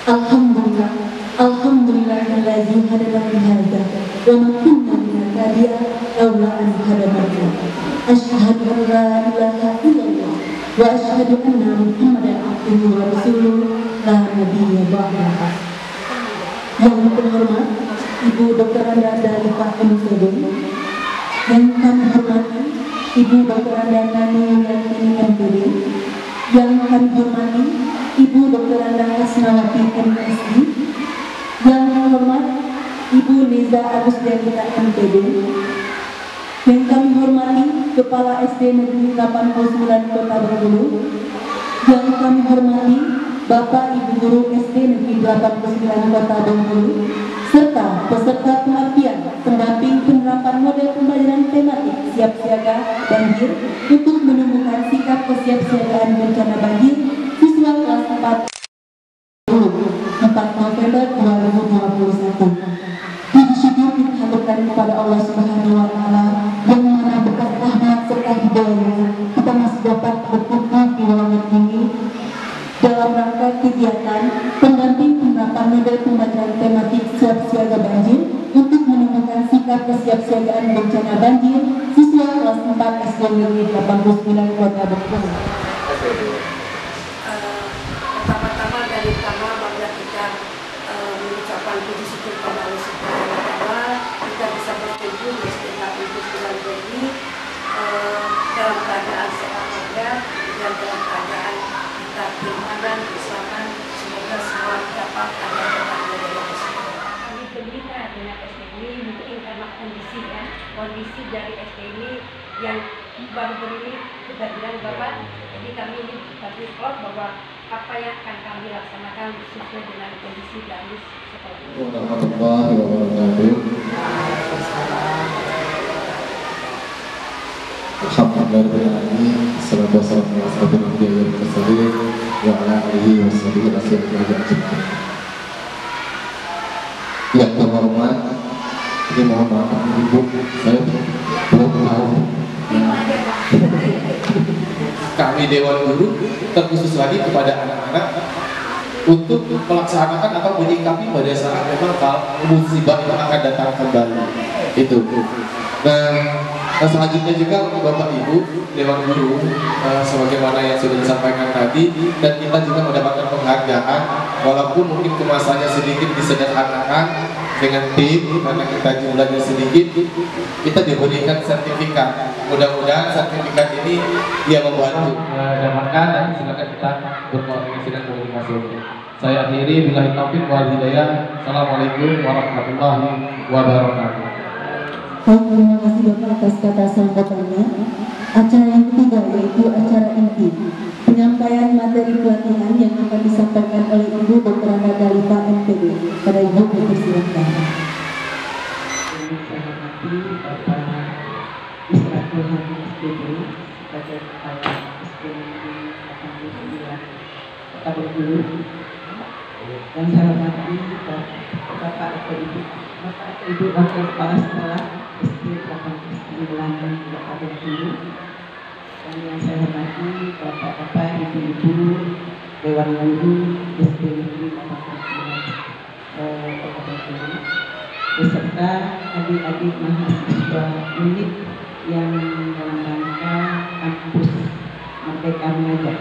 Alhamdulillah, alhamdulillahilladzi hadana li hadza wa ma kunna linahtadiya laula an hadana Allah. Asyhadu an la ilaha illallah wa asyhadu anna Muhammadan abduhu wa rasuluh la nabiyya ba'dahu. Yang terhormat Ibu Dr. Anda Dalifah MPD, yang kami hormati Ibu Dr. Anda Nani Yantini MPD, yang kami hormati Ibu Dr. Anda Hasnawati MSI, yang terhormat Ibu Neza Agustinita MPD, yang kami hormati Kepala SD Negeri 89 Kota Bengkulu, yang kami hormati Bapak Ibu Guru SD Negeri 89 Kota Bengkulu, serta peserta pengabdian pendamping penerapan model pembelajaran tematik siap siaga banjir untuk menemukan sikap kesiapsiagaan bencana banjir siswa kelas 4 November 2021. Puji syukur kita haturkan kepada Allah Subhanahu wa Ta'ala yang mana berkat rahmat serta hidayah kita masih dapat berkumpul di ruangan ini dalam rangka kegiatan pendamping penerapan model pembelajaran tematik siap siaga banjir untuk menemukan sikap kesiapsiagaan bencana banjir siswa kelas 4 SD Negeri 89 Kota Bengkulu. Pertama-tama dari marilah kita mengucapkan puji syukur kepada Allah Subhanahu wa Ta'ala kita bisa berkumpul di sekitar itu ini dalam keadaan sehat walafiat dan dalam keadaan kita beriman keislaman. Semoga semua dapat ada dari Allah. Kami bermitra dengan SD ini mungkin karena kondisi dari SD ini yang baru ini sudah bilang Bapak, jadi kami ini tapi bahwa apa yang akan kami laksanakan sesuai dengan kondisi dari sekolah ini. Warahmatullahi wabarakatuh. Alhamdulillahirrahmanirrahim. Assalamualaikum warahmatullahi wabarakatuh. Wa ala alihi washabihi wasallam. Yang terhormat, ini mohon maaf Ibu, saya belum tahu. Kami Dewan Guru terkhusus lagi kepada anak-anak untuk melaksanakan atau menyikapi pada saat memang musibah yang akan datang kembali itu. Nah, selanjutnya juga untuk Bapak Ibu Dewan Guru, sebagaimana yang sudah disampaikan tadi, dan kita juga mendapatkan penghargaan walaupun mungkin kemasannya sedikit disederhanakan dengan tim karena kita jumlahnya sedikit, kita diberikan sertifikat. Mudah-mudahan sertifikat ini dia membantu dapatkan, dan silakan kita berkoordinasi dan komunikasi. Saya akhiri billahi taufiq wal hidayah. Assalamualaikum warahmatullahi wabarakatuh. Terima kasih Bapak atas kata sambutannya. Acara yang ketiga yaitu acara inti, penyampaian materi pelatihan yang akan disampaikan oleh Ibu Dr. Anda Dalifah MPD. Pada Ibu dipersilakan. Saya hormati Bapak Isratul Hadi SPD sebagai Kepala SPD 89 Kota Bengkulu, dan saya hormati Bapak atau Ibu Wakil Kepala Sekolah SD 89 Kota Bengkulu, dan yang saya hormati Bapak-bapak, Ibu-ibu Dewan Guru SD Negeri 89 Kota Bengkulu, beserta adik-adik mahasiswa unit yang dalam rangka kampus Merdeka Mengajar.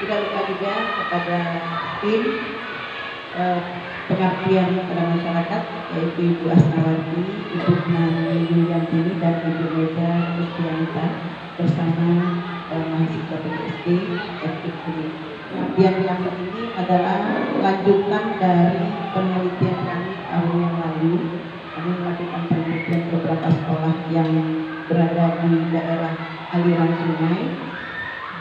Tidak lupa juga kepada tim pengabdian kepada masyarakat, yaitu Ibu Asnawati, Ibu Nani Yantini, dan Ibu Neza Agustinita bersama mahasiswa PGSD Etik ini. Pengabdian yang ini adalah lanjutan dari penelitian kami tahun yang lalu. Kami melakukan penelitian beberapa sekolah yang berada di daerah aliran sungai,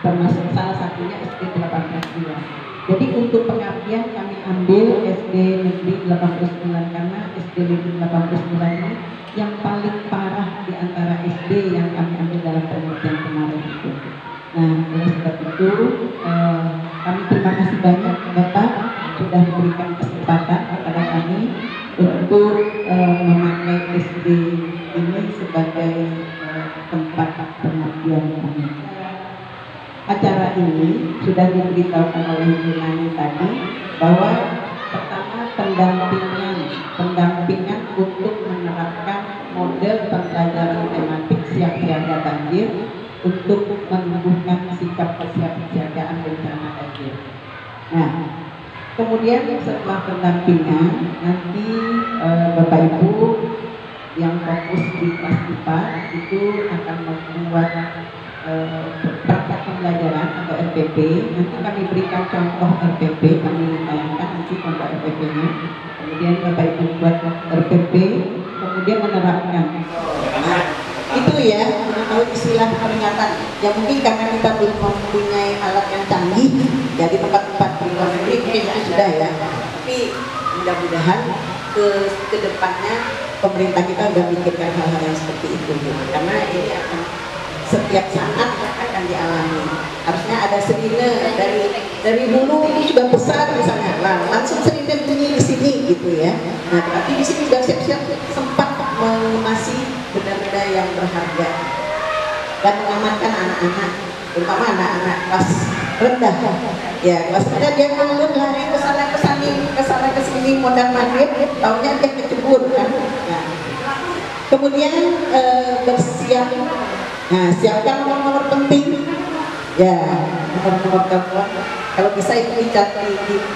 termasuk salah satunya SD 18 Bulan. Jadi untuk pengabdian kami ambil SD Negeri 89 karena SD Negeri 89 ini yang paling parah di antara SD yang kami ambil dalam penelitian kemarin itu. Nah, oleh sebab itu kami terima kasih banyak Bapak sudah memberikan kesempatan kepada kami untuk memakai SD ini sebagai tempat pengabdian kami. acara ini sudah diberitahukan oleh Ibu Nani tadi bahwa pertama pendampingan untuk menerapkan model pembelajaran tematik siap siaga banjir untuk menumbuhkan sikap kesiapsiagaan bencana banjir. Nah, kemudian setelah pendampingan nanti Bapak Ibu yang fokus di kelas IPA itu akan membuat praktek pembelajaran atau RPP. Nanti kami berikan contoh RPP, kami tayangkan nanti contoh RPP-nya. Kemudian Bapak Ibu buat RPP, kemudian menerapkan. Nah, itu ya, kalau istilah peringatan. Ya mungkin karena kita belum mempunyai alat yang canggih, jadi tempat-tempat di luar negeri mungkin itu sudah ya. Tapi mudah-mudahan ke depannya pemerintah kita udah mikirkan hal-hal yang seperti itu, karena ini akan setiap saat akan dialami. Harusnya ada sirine dari hulu ini sudah besar misalnya, langsung sirine bunyi di sini gitu ya. Nah, tapi di sini sudah siap-siap sempat mengemasi benda-benda yang berharga dan mengamankan anak-anak, terutama anak-anak kelas rendah. Ya, kelas rendah dia ngulur lari kesana kesini modal mandir, taunya dia kecebur kan. Nah, kemudian bersiap. Nah, siapkan nomor-nomor penting. Ya, nomor-nomor telepon. Kalau bisa itu di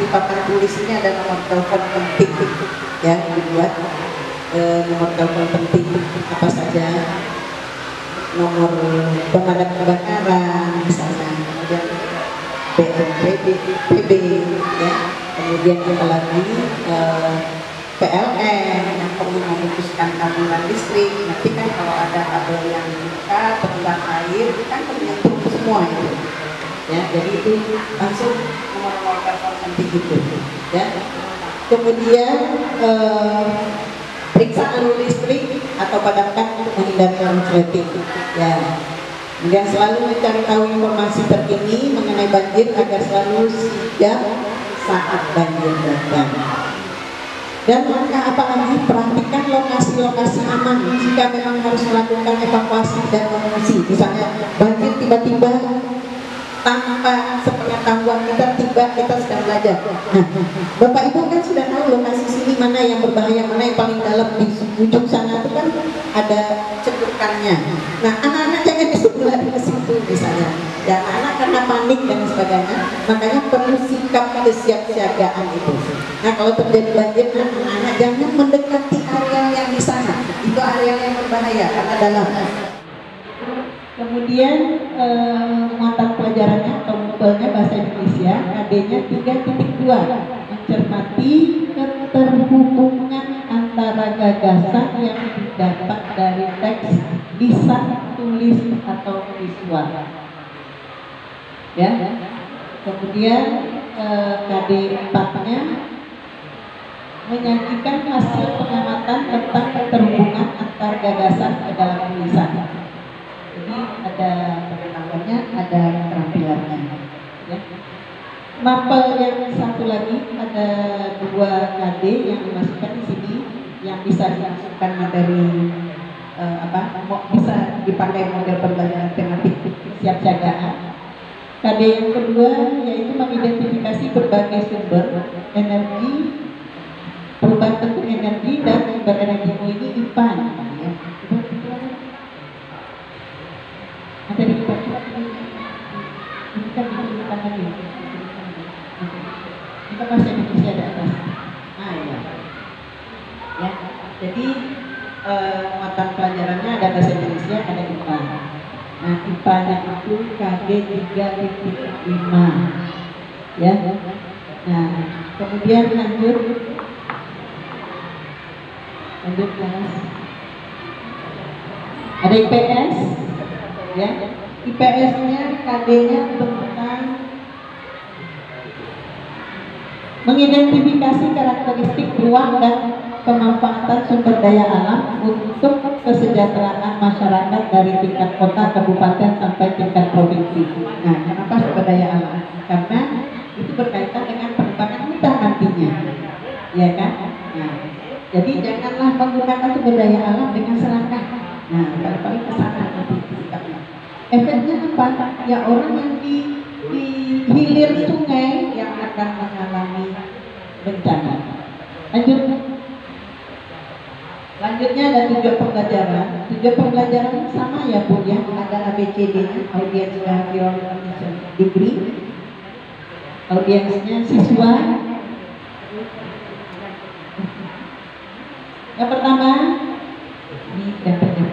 papan tulis ini ada nomor telepon penting. Ya, dibuat nomor telepon penting apa saja. Nomor pemadam kebakaran misalnya, kemudian PB, ya. Kemudian kita lagi PLN yang perlu memutuskan kabelan listrik. Nanti kan kalau ada kabel yang buka, terendam air, kan terbentuk semua itu. Ya, jadi itu langsung nomor-nomor telepon penting itu. Ya. Kemudian periksa alur listrik atau padamkan untuk menghindari korsleting. Ya. Kemudian selalu mencari tahu informasi terkini mengenai banjir agar selalu siap saat banjir datang. Dan langkah apa lagi? Perhatikan lokasi-lokasi aman jika memang harus melakukan evakuasi dan mengungsi. Misalnya banjir tiba-tiba tanpa sepengetahuan kita sedang belajar. Nah, Bapak Ibu kan sudah tahu lokasi sini mana yang berbahaya, mana yang paling dalam. Di ujung sana itu kan ada cedukannya. Nah, anak-anak jangan disuruh lari ke situ misalnya. Dan anak karena panik dan sebagainya, makanya perlu sikap kesiapsiagaan itu. Nah, kalau terjadi banjir, anak-anak jangan mendekati area yang di sana. Itu area yang berbahaya karena dalam. Kemudian mata pelajarannya atau mapelnya bahasa Indonesia, KD-nya 3.2, mencermati keterhubungan antara gagasan yang didapat dari teks, lisan, tulis atau visual. Ya. Kemudian KD 4-nya menyajikan hasil pengamatan tentang keterhubungan antar gagasan ke dalam tulisan. Jadi ada pengetahuannya, ada keterampilannya. Ya. Mapel yang satu lagi ada 2 KD yang dimasukkan di sini yang bisa dimasukkan materi bisa dipakai model pembelajaran tematik siapsiagaan. KD yang kedua yaitu mengidentifikasi berbagai sumber energi, perubahan bentuk energi dan sumber energi. Ini IPA ya. Ada di IPA ini kan dituliskan lagi. Kita bahasa Indonesia ada atas. Ya. Ya, jadi mata pelajarannya ada bahasa Indonesia, ada IPA. Nah, IPA-nya itu KD 3.5 ya. Nah, kemudian lanjut kelas. Ada IPS ya. IPS-nya KD-nya tentang mengidentifikasi karakteristik ruang dan pemanfaatan sumber daya alam untuk kesejahteraan masyarakat dari tingkat kota, kabupaten sampai tingkat provinsi. Nah, kenapa sumber daya alam? Karena itu berkaitan dengan pengembangan hutan nantinya, ya kan? Nah, jadi janganlah menggunakan sumber daya alam dengan serakah. Nah, paling ke sana nanti sikapnya. Efeknya apa? Ya orang yang di hilir sungai yang akan mengalami bencana. Lanjutnya ada tujuan pembelajaran. Tujuan pembelajaran sama ya Bu ya, ada ABCD-nya, audience behavioral condition degree. Audiensnya siswa. Yang pertama ini dapatnya.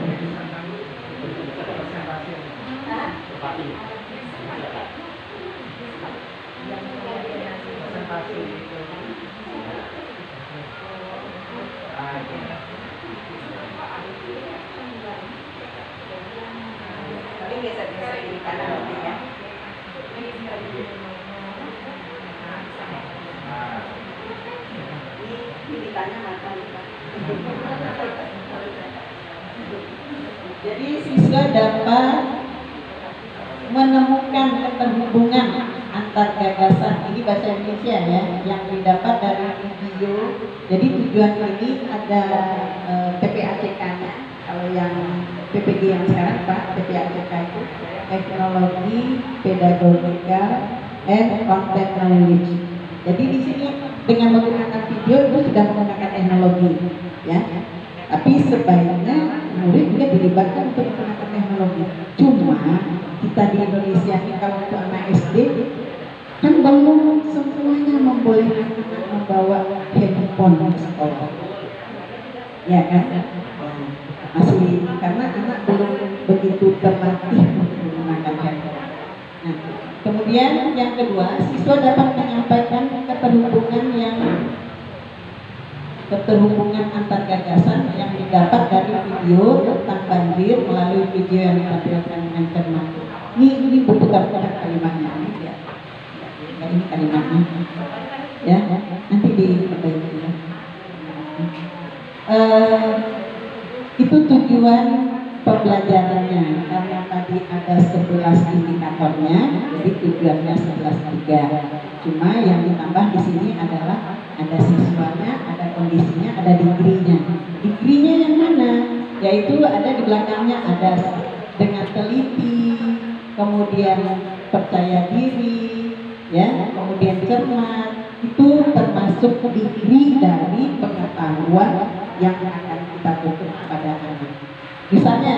Jadi siswa dapat menemukan keterhubungan antar gagasan, ini bahasa Indonesia ya, yang didapat dari video. Jadi tujuan ini ada TPACK-nya. Kalau yang PPG yang sekarang Pak, TPACK itu teknologi, pedagogika, and content knowledge. Jadi di sini dengan menggunakan video itu sudah menggunakan teknologi, ya. Tapi sebaiknya murid juga dilibatkan untuk menggunakan teknologi. Cuma kita di Indonesia ini kalau untuk anak SD kan belum semuanya membolehkan anak membawa handphone ke sekolah, ya kan? Masih karena anak belum begitu terlatih untuk menggunakan handphone. Nah, kemudian yang kedua, siswa dapat menyampaikan keterhubungan antar gagasan yang didapat dari video tentang banjir melalui video yang ditampilkan dengan cermat. Ini bukan kalimatnya, ya. Ini kalimatnya, ya. Nanti diperbaiki ya. Itu tujuan pembelajarannya, karena tadi ada 11 indikatornya, jadi tujuannya 11.3. Cuma yang ditambah di sini adalah ada siswanya, ada kondisinya, ada degree-nya. Degree-nya yang mana? Yaitu ada di belakangnya, ada dengan teliti, kemudian percaya diri, ya, kemudian cermat. Itu termasuk degree dari pengetahuan yang akan kita butuh kepada anak. Misalnya,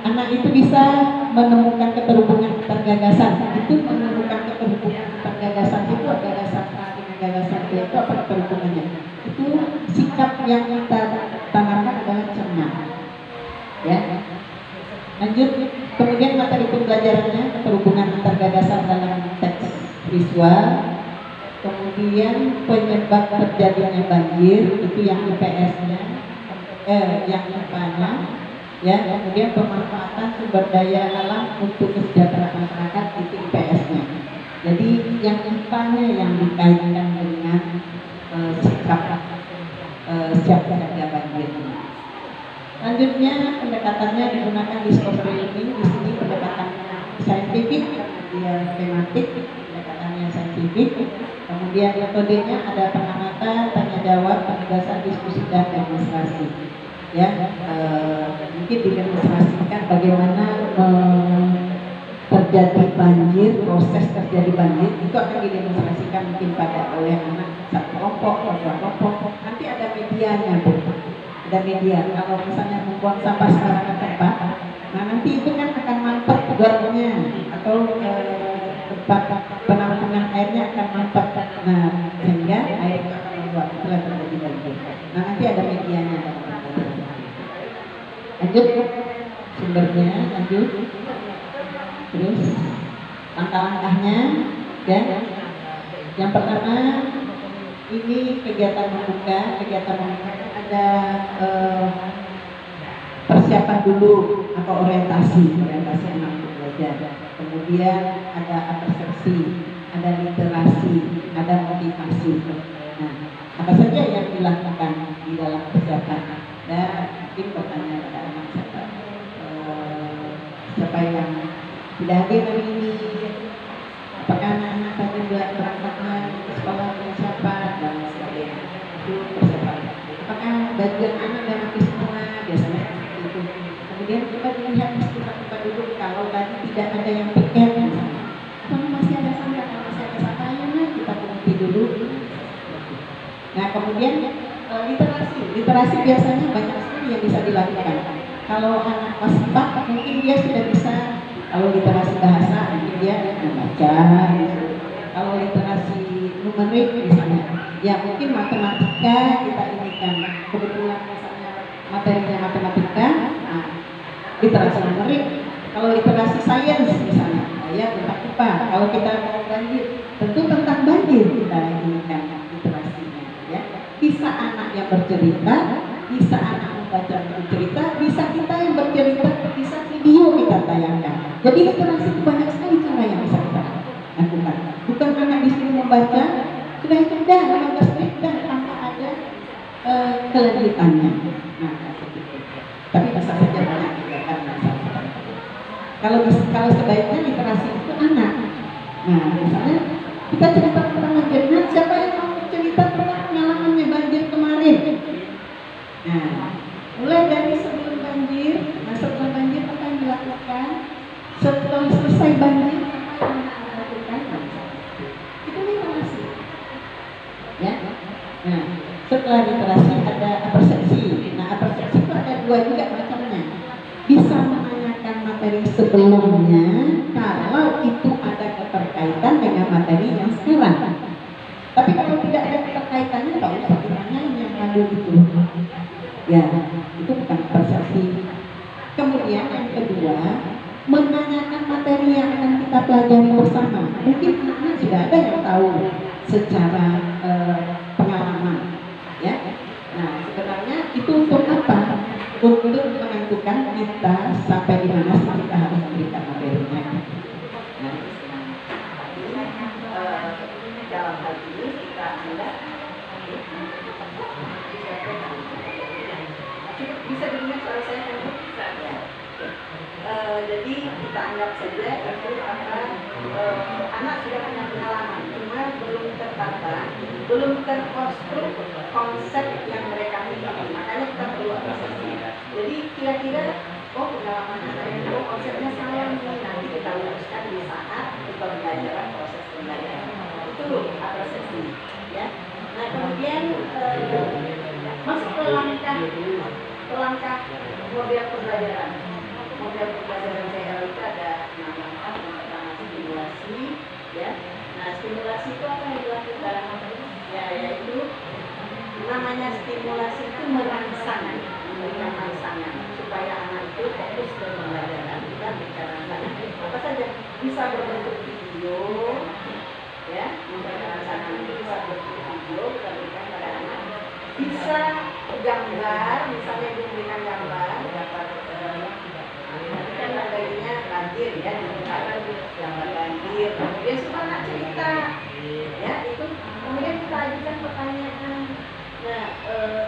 anak itu bisa menemukan keterhubungan antar gagasan. Itu menemukan keterhubungan antar gagasan itu gagasan A dengan gagasan B itu apa keterhubungannya? Itu sikap yang kita tanamkan adalah cermat. Ya. Lanjut, kemudian materi pembelajarannya keterhubungan antar gagasan dalam teks visual. Kemudian penyebab terjadinya banjir itu yang IPS-nya, yang IPA-nya. Ya, kemudian pemanfaatan sumber daya alam untuk kesejahteraan masyarakat itu IPS-nya. Jadi yang IPA-nya yang dikaitkan dengan sikap siap siaga banjir. Selanjutnya pendekatannya digunakan discovery learning. Di sini pendekatannya saintifik, kemudian tematik, pendekatannya saintifik. Kemudian metodenya ada pengamatan, tanya jawab, penugasan, diskusi, dan demonstrasi. Ya, mungkin didemonstrasikan bagaimana terjadi banjir, proses terjadi banjir itu akan didemonstrasikan mungkin oleh anak satu kelompok, dua kelompok. Nanti ada medianya, Bu. Ada media. Kalau misalnya membuang sampah sembarangan tempat, nah nanti itu kan akan mampet gornya atau tempat penampungan airnya akan mampet. Nah, sehingga air itu akan membuat setelah terjadi banjir. Nah, nanti ada medianya. Lanjut sumbernya, lanjut terus langkah-langkahnya, ya. Yang pertama ini kegiatan membuka ada persiapan dulu atau orientasi anak untuk belajar. Kemudian ada persepsi, ada literasi, ada motivasi. Nah, apa saja yang dilakukan di dalam persiapan? Dan mungkin pertanyaan pada anak siapa yang tidak hadir hari ini, apakah anak-anak tadi berangkatnya ke sekolah dengan siapa dan sebagainya. Itu persiapan. Apakah bagian anak dan semua biasanya itu. Kemudian kita melihat istilah tempat duduk, kalau tadi dulu. Nah kemudian literasi biasanya banyak sekali yang bisa dilakukan. Kalau anak kelas 4 mungkin dia sudah bisa, kalau literasi bahasa mungkin dia membaca. Kalau literasi numerik misalnya, ya mungkin matematika kita inikan. Kebetulan misalnya materinya matematika, nah, literasi numerik. Kalau literasi sains misalnya, ya tentang IPA. Kalau kita mau banjir, tentu tentang banjir kita inikan literasinya. Ya, bisa anak yang bercerita, bisa anak membaca bercerita, bisa kita yang bercerita, bisa video kita tayangkan. Jadi literasi itu banyak sekali cara yang bisa kita lakukan. Bukan anak disuruh membaca, sudah itu dah 15 menit dah tanpa ada kelanjutannya. Nah, begitu. Tapi bisa saja banyak kegiatan masalah. Kalau sebaiknya literasi itu anak. Nah, misalnya kita cerita tentang banjir. Nah, siapa yang mau cerita tentang pengalamannya banjir kemarin? Nah, mulai dari sebelum banjir, nah sebelum banjir apa yang dilakukan? Setelah selesai banjir apa yang dilakukan? Itu literasi. Ya. Nah, setelah literasi ada apersepsi. Nah, apersepsi itu ada dua juga macamnya. Bisa menanyakan materi sebelumnya kalau itu ada keterkaitan dengan materi yang sekarang. Tapi kalau tidak ada keterkaitannya, nggak usah ditanyain yang lalu itu. Ya, itu bukan persepsi. Kemudian yang kedua, menanyakan materi yang akan kita pelajari bersama. Mungkin anak sudah ada yang tahu secara pengalaman, ya. Nah, sebenarnya itu untuk apa? Untuk menentukan kita sampai di mana sih kita harus memberikan materinya. Nah, dalam hal ini kita anggap bisa dengar suara saya kan? Ya. Jadi kita anggap saja itu apa? Anak sudah punya pengalaman, cuma belum tertata, belum terkonstruk konsep yang mereka miliki. Makanya kita perlu apresiasi. Jadi kira-kira, oh pengalaman anak itu konsepnya salah nih, nanti kita luruskan di saat pembelajaran, proses pembelajaran. Itu apresiasi, ya. Nah kemudian masuk ke langkah model pembelajaran. Model pembelajaran CL itu ada 6 langkah. Yang pertama stimulasi, ya. Nah stimulasi itu apa yang dilakukan? Ya yaitu namanya stimulasi itu merangsang, memberikan rangsangan supaya anak itu fokus ke pembelajaran. Kita bicara apa saja, bisa berbentuk video, ya, memberikan rangsangan itu bisa berbentuk video, kita berikan pada anak. Bisa gambar, misalnya diberikan gambar kan bagainya banjir, ya, diberikan gambar banjir. Kemudian suka anak cerita, ya, itu kemudian kita ajukan pertanyaan. Nah,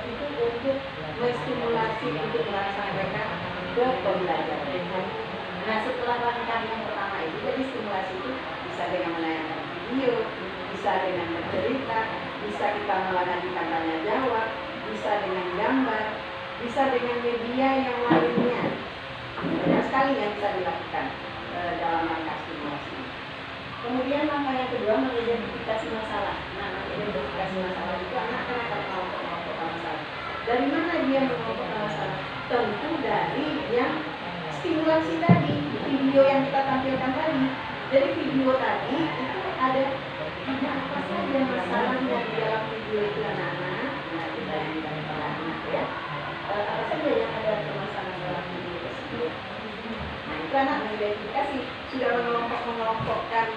itu untuk menstimulasi untuk merangsang mereka ke pembelajaran. Nah, setelah langkah yang pertama itu, jadi stimulasi itu bisa dengan menayangkan video, bisa dengan bercerita, bisa kita melakukan tanya jawab, bisa dengan gambar, bisa dengan media yang lainnya. Banyak sekali yang bisa dilakukan dalam langkah stimulasi. Kemudian langkah yang kedua, mengidentifikasi masalah. Nah, mengidentifikasi masalah itu anak kenapa mengelompokkan masalah. Dari mana dia mengelompokkan masalah? Tentu dari yang stimulasi tadi, video yang kita tampilkan tadi. Jadi video tadi itu ada apa saja masalahnya di dalam video itu anak-anak. Nah, kita yang pada anak, ya. Apa saja yang ada permasalahan dalam video tersebut. Nah, itu anak mengidentifikasi, sudah mengelompokkan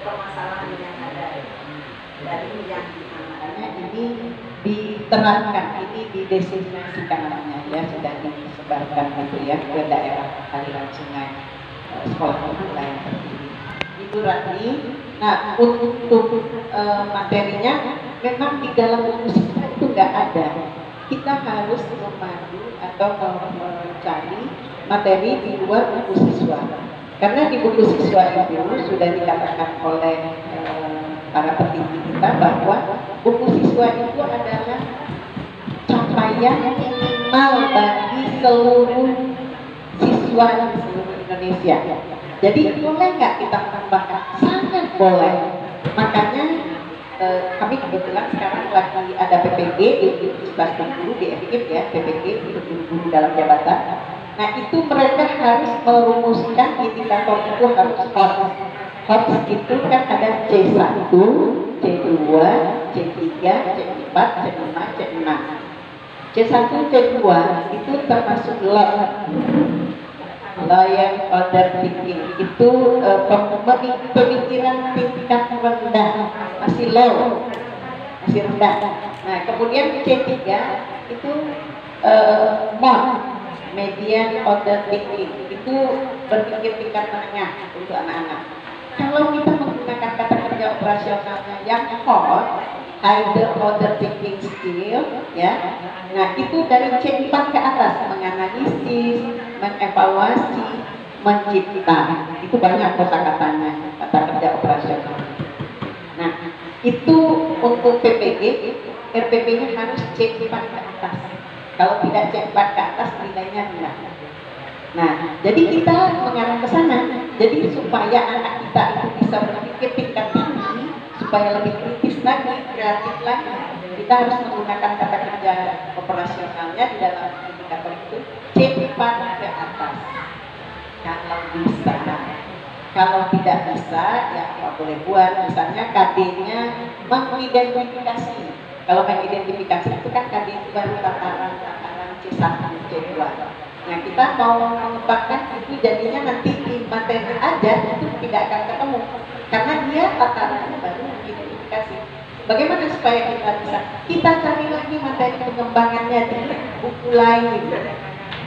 permasalahan yang ada dari yang makanya ini diterapkan, ini didesignasikan namanya, ya, sudah disebarkan gitu ya ke daerah aliran sungai, sekolah yang tertinggi. Ibu Ratni, nah untuk materinya memang di dalam buku siswa itu nggak ada. Kita harus memandu atau mencari materi di luar buku siswa. Karena di buku siswa itu sudah dikatakan oleh para petinggi kita bahwa buku siswa itu adalah capaian minimal bagi seluruh siswa di seluruh Indonesia. Jadi boleh nggak kita tambahkan? Sangat boleh. Makanya kami kebetulan sekarang lagi ada PPG di Baskom Guru di FIP ya, PPG untuk guru-guru dalam jabatan. Nah itu mereka harus merumuskan indikator itu harus HOTS. HOTS itu kan ada C1, C2, C3, C4, C5, C6. C1, C2 itu termasuk Loyal Order Thinking itu pemikiran tingkat rendah, masih low, masih rendah. Nah kemudian C3 itu Median Order Thinking itu berpikir tingkat menengah untuk anak-anak. Kalau kita menggunakan kata kerja operasionalnya yang hot, Higher Order Thinking Skill, ya. Nah itu dari C4 ke atas, menganalisis, mengevaluasi, mencipta. Itu banyak kata-katanya, kata kerja operasional. Nah itu untuk PPG, RPP-nya harus C4 ke atas. Kalau tidak C4 ke atas, nilainya rendah. Nah, jadi kita mengarah ke sana. Jadi supaya anak kita itu bisa berpikir tingkat tinggi, supaya lebih kritis lagi, kreatif lagi, kita harus menggunakan kata kerja operasionalnya di dalam indikator itu C4 ke atas. Kalau bisa, kalau tidak bisa, ya apa boleh buat. Misalnya KD-nya mengidentifikasi. Kalau mengidentifikasi itu kan KD itu baru tataran C1, C2. Nah kita mau mengembangkan itu jadinya nanti di materi aja itu tidak akan ketemu karena dia tatarannya baru identifikasi. Bagaimana supaya kita bisa? Kita cari lagi materi pengembangannya di buku lain,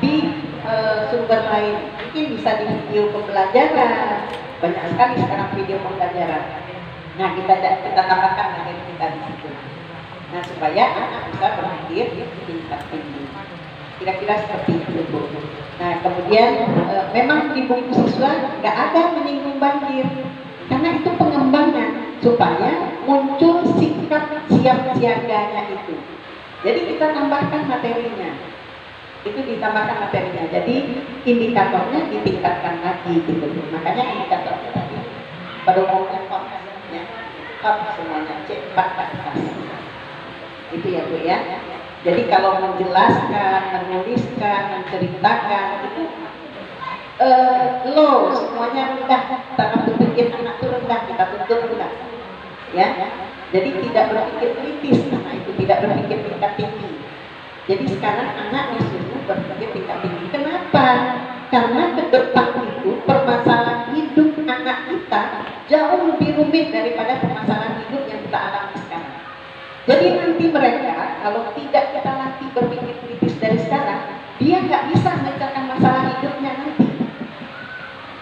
di sumber lain. Mungkin bisa di video pembelajaran. Banyak sekali sekarang video pembelajaran. Nah kita tambahkan materi kita di situ. Nah supaya anak bisa berpikir tingkat tinggi. Kira-kira seperti itu Bu. Nah kemudian memang di buku siswa nggak ada menyinggung banjir karena itu pengembangan supaya muncul sikap siap siaganya itu. Jadi kita tambahkan materinya, itu ditambahkan materinya. Jadi indikatornya ditingkatkan lagi gitu. Makanya indikatornya tadi pada umumnya semuanya C4 atas. Itu ya Bu ya. Jadi kalau menjelaskan, menuliskan, menceritakan itu low, semuanya rendah. Tanpa berpikir anak itu rendah, kita tuntut rendah. Ya, jadi tidak berpikir kritis, anak itu tidak berpikir tingkat tinggi. Jadi sekarang anak disuruh berpikir tingkat tinggi. Kenapa? Karena ke depan itu permasalahan hidup anak kita jauh lebih rumit daripada permasalahan hidup yang kita alami sekarang. Jadi nanti mereka kalau tidak kita latih berpikir kritis dari sekarang, dia nggak bisa memecahkan masalah hidupnya nanti.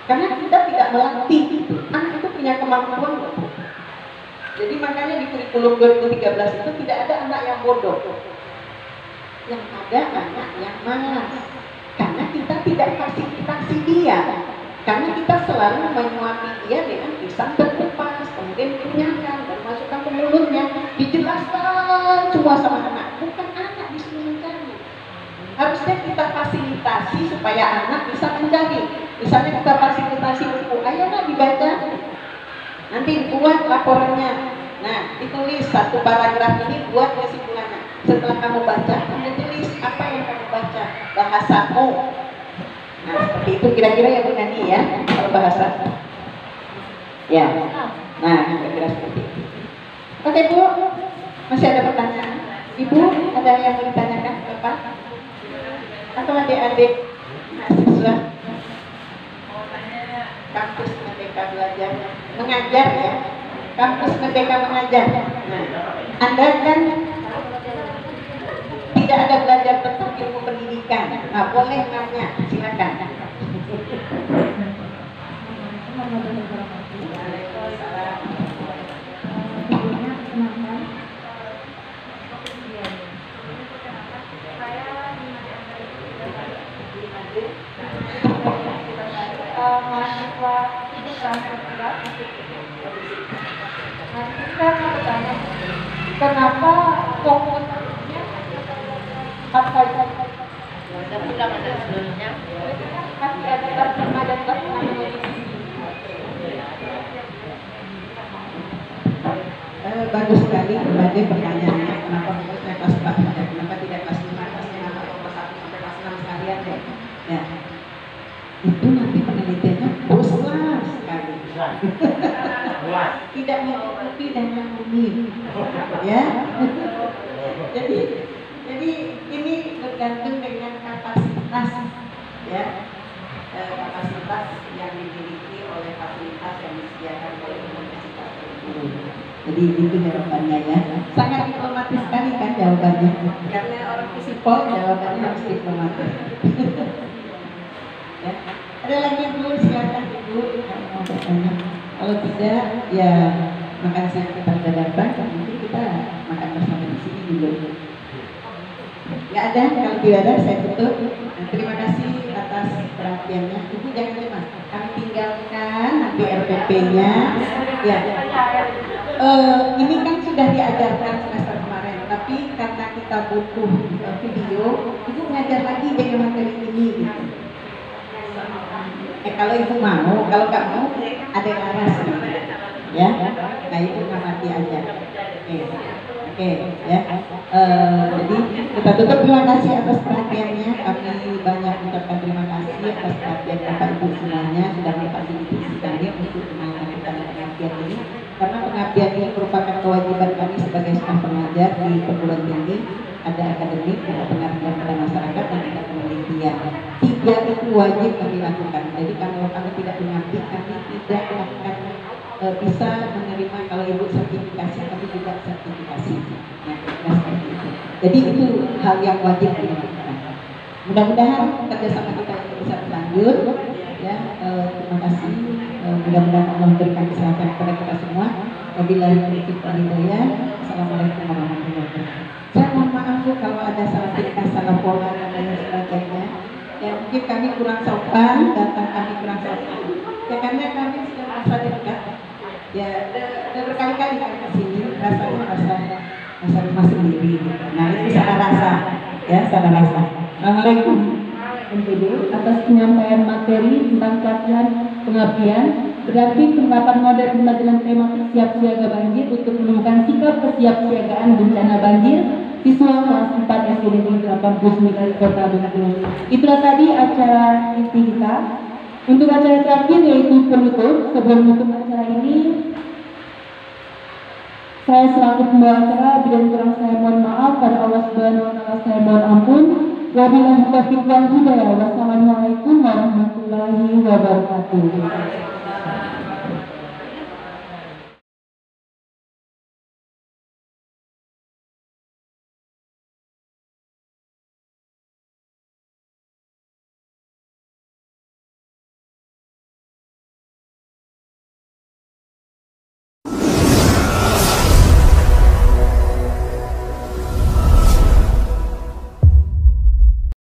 Karena kita tidak melatih itu. Anak itu punya kemampuan loh. Jadi makanya di kurikulum 2013 itu tidak ada anak yang bodoh. Yang ada anak yang malas. Karena kita tidak fasilitasi dia. Karena kita selalu menyuapi dia dengan pisang berkupas, kemudian dikenyangkan, dan masukkan ke mulutnya, dijelaskan semua sama anak. Bukan anak disuruh mencari. Harusnya kita fasilitasi supaya anak bisa mencari. Misalnya kita fasilitasi buku, ayo nak dibaca. Nanti buat laporannya. Nah, ditulis satu paragraf ini, buat kesimpulannya. Setelah kamu baca, kamu tulis apa yang kamu baca, bahasamu. Nah, seperti itu kira-kira ya Bu Nani ya, kalau bahasa. Ya. Nah, kira-kira seperti itu. Oke Bu, masih ada pertanyaan? Ibu, ada yang mau ditanyakan Bapak? Atau adik-adik mahasiswa? Kampus Merdeka Belajar Mengajar ya. Kampus Merdeka Mengajar. Nah, Anda kan tidak ada belajar tentang ilmu pendidikan. Nah, boleh nanya, silakan. Mahasiswa itu sangat berat. Nah, kita mau bertanya, kenapa fokusnya apa saja? Masih ada terjemah dan terjemah. bagus sekali berbagai pertanyaannya. Kenapa bagusnya kelas 4 saja? Kenapa tidak kelas 5, kelas 6 atau kelas 1 sampai kelas 6 sekalian deh? Ya, itu nanti penelitiannya besar sekali. Tidak mencukupi dan memenuhi, ya. jadi ini bergantung dengan kapasitas, ya, kapasitas yang dimiliki oleh fasilitas yang disediakan oleh universitas. Jadi itu jawabannya, ya. Sangat diplomatis sekali kan jawabannya, karena orang fisipol jawabannya harus diplomatis. Ya. Ada lagi yang belum, silakan Ibu kalau mau bertanya. Kalau tidak, ya makan siang kita sudah datang, nanti kita makan bersama di sini juga. Nggak ada, kalau tidak ada saya tutup. Nah, terima kasih atas perhatiannya. Ibu jangan cemas, kami tinggalkan nanti RPP-nya. Ya, ini kan sudah diajarkan semester kemarin, tapi karena kita butuh video, Ibu ngajar lagi dengan materi ini. Gitu. Kalau Ibu mau, kalau nggak mau ada yang aras, ya. Nah Ibu ngamati aja. Oke, ya. Jadi kita tutup. Terima kasih atas perhatiannya. Kami banyak ucapkan terima kasih atas perhatian Bapak Ibu semuanya sudah memfasilitasi kami untuk melakukan pengabdian ini. Karena pengabdian ini merupakan kewajiban kami sebagai staf pengajar di perguruan tinggi. Ada akademik, ada pengabdian pada masyarakat, dan ada penelitian. 3 itu wajib kami lakukan. Jadi kalau kami tidak mengabdi, kami tidak akan bisa menerima. Kalau Ibu sertifikasi, kami juga sertifikasi. Nah, seperti itu. Jadi itu hal yang wajib dilakukan. Mudah-mudahan kerjasama kita ini bisa berlanjut. Ya, terima kasih. Mudah-mudahan Allah memberikan kesehatan kepada kita semua. Wabillahi taufiq wal hidayah. Assalamualaikum warahmatullahi wabarakatuh. Saya mohon maaf Bu kalau ada salah tingkah, salah pola dan lain sebagainya. Ya mungkin kami kurang sopan, datang kami kurang sopan. Ya karena kami sudah merasa dekat. Ya udah berkali-kali kami ke sini, rasanya rasa rumah sendiri. Nah itu salah rasa, ya salah rasa. Assalamualaikum. NPD atas penyampaian materi tentang pelatihan pengabdian. Berarti penerapan model pembelajaran tematik siap siaga banjir untuk menemukan sikap kesiapsiagaan bencana banjir siswa kelas 4 SD Negeri 89 Kota Bengkulu. Itulah tadi acara inti kita. Untuk acara terakhir yaitu penutup. Sebelum menutup acara ini, saya selaku pembawa acara, bila kurang saya mohon maaf, pada Allah Subhanahu wa Ta'ala saya mohon ampun. Wabillahi taufiq wal hidayah. Wassalamualaikum warahmatullahi wabarakatuh.